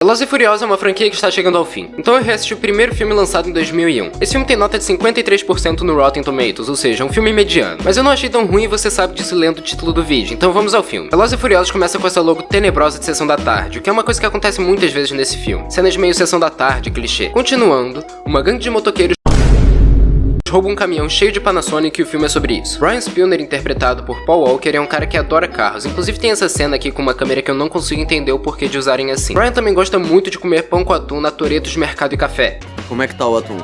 Velozes e Furiosos é uma franquia que está chegando ao fim, então eu reassisti o primeiro filme lançado em 2001. Esse filme tem nota de 53% no Rotten Tomatoes, ou seja, um filme mediano. Mas eu não achei tão ruim e você sabe disso lendo o título do vídeo, então vamos ao filme. Velozes e Furiosos começa com essa logo tenebrosa de Sessão da Tarde, o que é uma coisa que acontece muitas vezes nesse filme. Cenas meio Sessão da Tarde, clichê. Continuando, uma gangue de motoqueiros rouba um caminhão cheio de Panasonic e o filme é sobre isso. Brian Spilner, interpretado por Paul Walker, é um cara que adora carros, inclusive tem essa cena aqui com uma câmera que eu não consigo entender o porquê de usarem assim. Brian também gosta muito de comer pão com atum na Toretto's Mercado e Café. Como é que tá o atum?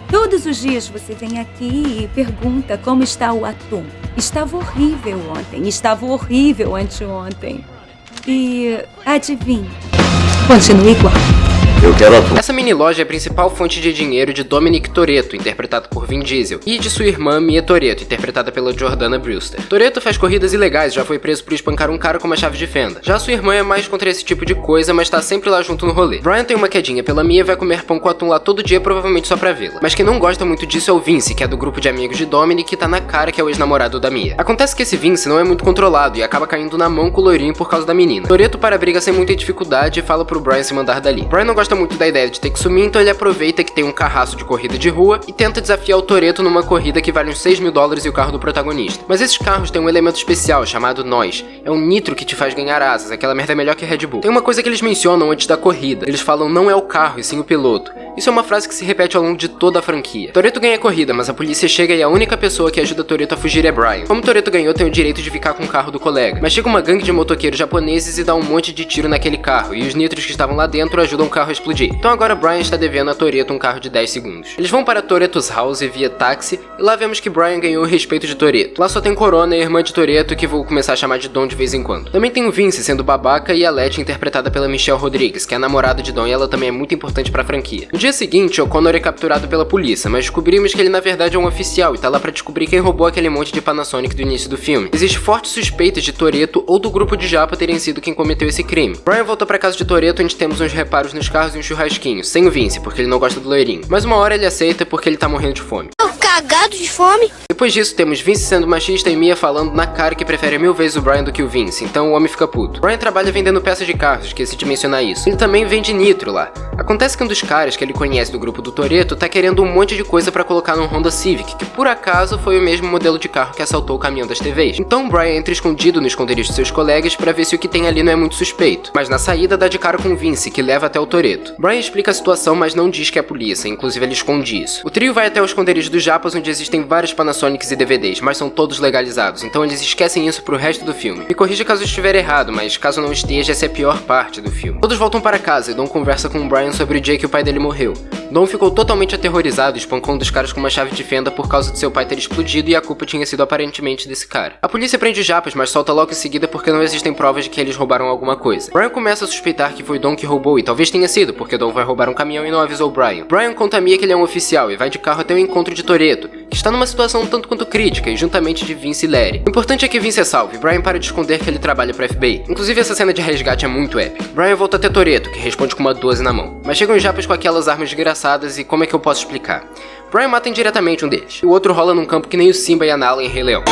Todos os dias você vem aqui e pergunta como está o atum. Estava horrível ontem, estava horrível anteontem. E adivinha, continua igual. Eu quero atum. Essa mini loja é a principal fonte de dinheiro de Dominic Toretto, interpretado por Vin Diesel, e de sua irmã Mia Toretto, interpretada pela Jordana Brewster. Toretto faz corridas ilegais, já foi preso por espancar um cara com uma chave de fenda. Já sua irmã é mais contra esse tipo de coisa, mas tá sempre lá junto no rolê. Brian tem uma quedinha pela Mia e vai comer pão com atum lá todo dia, provavelmente só pra vê-la. Mas quem não gosta muito disso é o Vince, que é do grupo de amigos de Dominic, que tá na cara que é o ex-namorado da Mia. Acontece que esse Vince não é muito controlado e acaba caindo na mão com o loirinho por causa da menina. Toretto para a briga sem muita dificuldade e fala pro Brian se mandar dali. Brian não gosta muito da ideia de ter que sumir, então ele aproveita que tem um carraço de corrida de rua e tenta desafiar o Toretto numa corrida que vale uns $6 mil e o carro do protagonista. Mas esses carros têm um elemento especial chamado NOS. É um nitro que te faz ganhar asas, aquela merda é melhor que Red Bull. Tem uma coisa que eles mencionam antes da corrida. Eles falam não é o carro, e sim o piloto. Isso é uma frase que se repete ao longo de toda a franquia. Toretto ganha a corrida, mas a polícia chega e a única pessoa que ajuda Toretto a fugir é Brian. Como Toretto ganhou, tem o direito de ficar com o carro do colega. Mas chega uma gangue de motoqueiros japoneses e dá um monte de tiro naquele carro, e os nitros que estavam lá dentro ajudam o carro a explodir. Então agora Brian está devendo a Toretto um carro de 10 segundos. Eles vão para Toretto's House via táxi, e lá vemos que Brian ganhou o respeito de Toretto. Lá só tem Corona e a irmã de Toretto, que vou começar a chamar de Dom de vez em quando. Também tem o Vince sendo babaca e a Letty, interpretada pela Michelle Rodriguez, que é a namorada de Dom, e ela também é muito importante pra franquia. No dia seguinte, O'Connor é capturado pela polícia, mas descobrimos que ele na verdade é um oficial e tá lá pra descobrir quem roubou aquele monte de Panasonic do início do filme. Existe fortes suspeitas de Toretto ou do grupo de Japa terem sido quem cometeu esse crime. Brian volta pra casa de Toretto, onde temos uns reparos nos carros e um churrasquinho, sem o Vince, porque ele não gosta do loirinho. Mas uma hora ele aceita porque ele tá morrendo de fome. Cagado de fome. Depois disso, temos Vince sendo machista e Mia falando na cara que prefere 1000 vezes o Brian do que o Vince, então o homem fica puto. Brian trabalha vendendo peças de carros, esqueci de mencionar isso. Ele também vende nitro lá. Acontece que um dos caras que ele conhece do grupo do Toretto tá querendo um monte de coisa pra colocar num Honda Civic, que por acaso foi o mesmo modelo de carro que assaltou o caminhão das TVs. Então Brian entra escondido no esconderijo de seus colegas pra ver se o que tem ali não é muito suspeito. Mas na saída dá de cara com o Vince, que leva até o Toretto. Brian explica a situação, mas não diz que é a polícia, inclusive ele esconde isso. O trio vai até o esconderijo dos Japas, onde existem vários Panasonics e DVDs, mas são todos legalizados, então eles esquecem isso pro resto do filme. Me corrija caso eu estiver errado, mas caso não esteja, essa é a pior parte do filme. Todos voltam para casa e Dom conversa com o Brian sobre o dia que o pai dele morreu. Dom ficou totalmente aterrorizado e espancou um dos caras com uma chave de fenda por causa de seu pai ter explodido e a culpa tinha sido aparentemente desse cara. A polícia prende os Japas, mas solta logo em seguida porque não existem provas de que eles roubaram alguma coisa. Brian começa a suspeitar que foi Dom que roubou e talvez tenha sido, porque Dom vai roubar um caminhão e não avisou Brian. Brian conta a Mia que ele é um oficial e vai de carro até o encontro de Toretto, que está numa situação um tanto quanto crítica e juntamente de Vince e Larry. O importante é que Vince é salvo e Brian para de esconder que ele trabalha pro FBI. Inclusive essa cena de resgate é muito épica. Brian volta até Toretto, que responde com uma 12 na mão. Mas chegam os Japas com aquelas armas desgraçadas e como é que eu posso explicar? Brian mata indiretamente um deles. E o outro rola num campo que nem o Simba e a Nala em Rei Leão.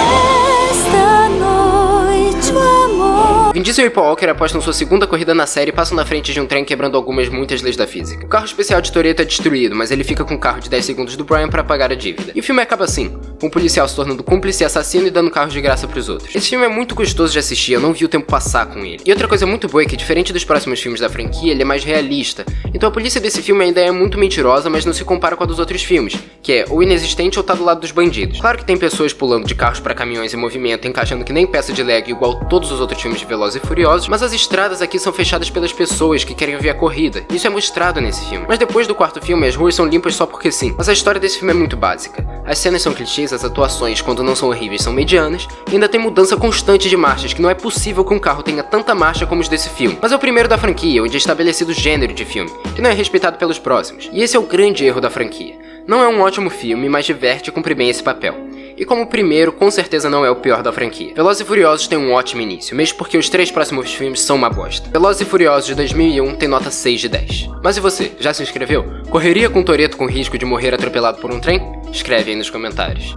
Esta noite o amor. Vin Diesel e Paul Walker apostam sua segunda corrida na série e passam na frente de um trem quebrando muitas leis da física. O carro especial de Toretto é destruído, mas ele fica com o carro de 10 segundos do Brian para pagar a dívida. E o filme acaba assim, com um policial se tornando cúmplice e assassino e dando carros de graça pros outros. Esse filme é muito gostoso de assistir, eu não vi o tempo passar com ele. E outra coisa muito boa é que, diferente dos próximos filmes da franquia, ele é mais realista. Então a polícia desse filme ainda é muito mentirosa, mas não se compara com a dos outros filmes, que é ou inexistente ou tá do lado dos bandidos. Claro que tem pessoas pulando de carros para caminhões em movimento, encaixando que nem peça de Lego igual todos os outros filmes de Velozes e Furiosos, mas as estradas aqui são fechadas pelas pessoas que querem ver a corrida. Isso é mostrado nesse filme. Mas depois do quarto filme, as ruas são limpas só porque sim. Mas a história desse filme é muito básica. As cenas são clichês, as atuações, quando não são horríveis, são medianas, e ainda tem mudança constante de marchas, que não é possível que um carro tenha tanta marcha como os desse filme. Mas é o primeiro da franquia, onde é estabelecido o gênero de filme, que não é respeitado pelos próximos. E esse é o grande erro da franquia. Não é um ótimo filme, mas diverte e cumpre bem esse papel. E como o primeiro, com certeza não é o pior da franquia. Velozes e Furiosos tem um ótimo início, mesmo porque os 3 próximos filmes são uma bosta. Velozes e Furiosos de 2001 tem nota 6 de 10. Mas e você, já se inscreveu? Correria com Toretto com risco de morrer atropelado por um trem? Escreve aí nos comentários.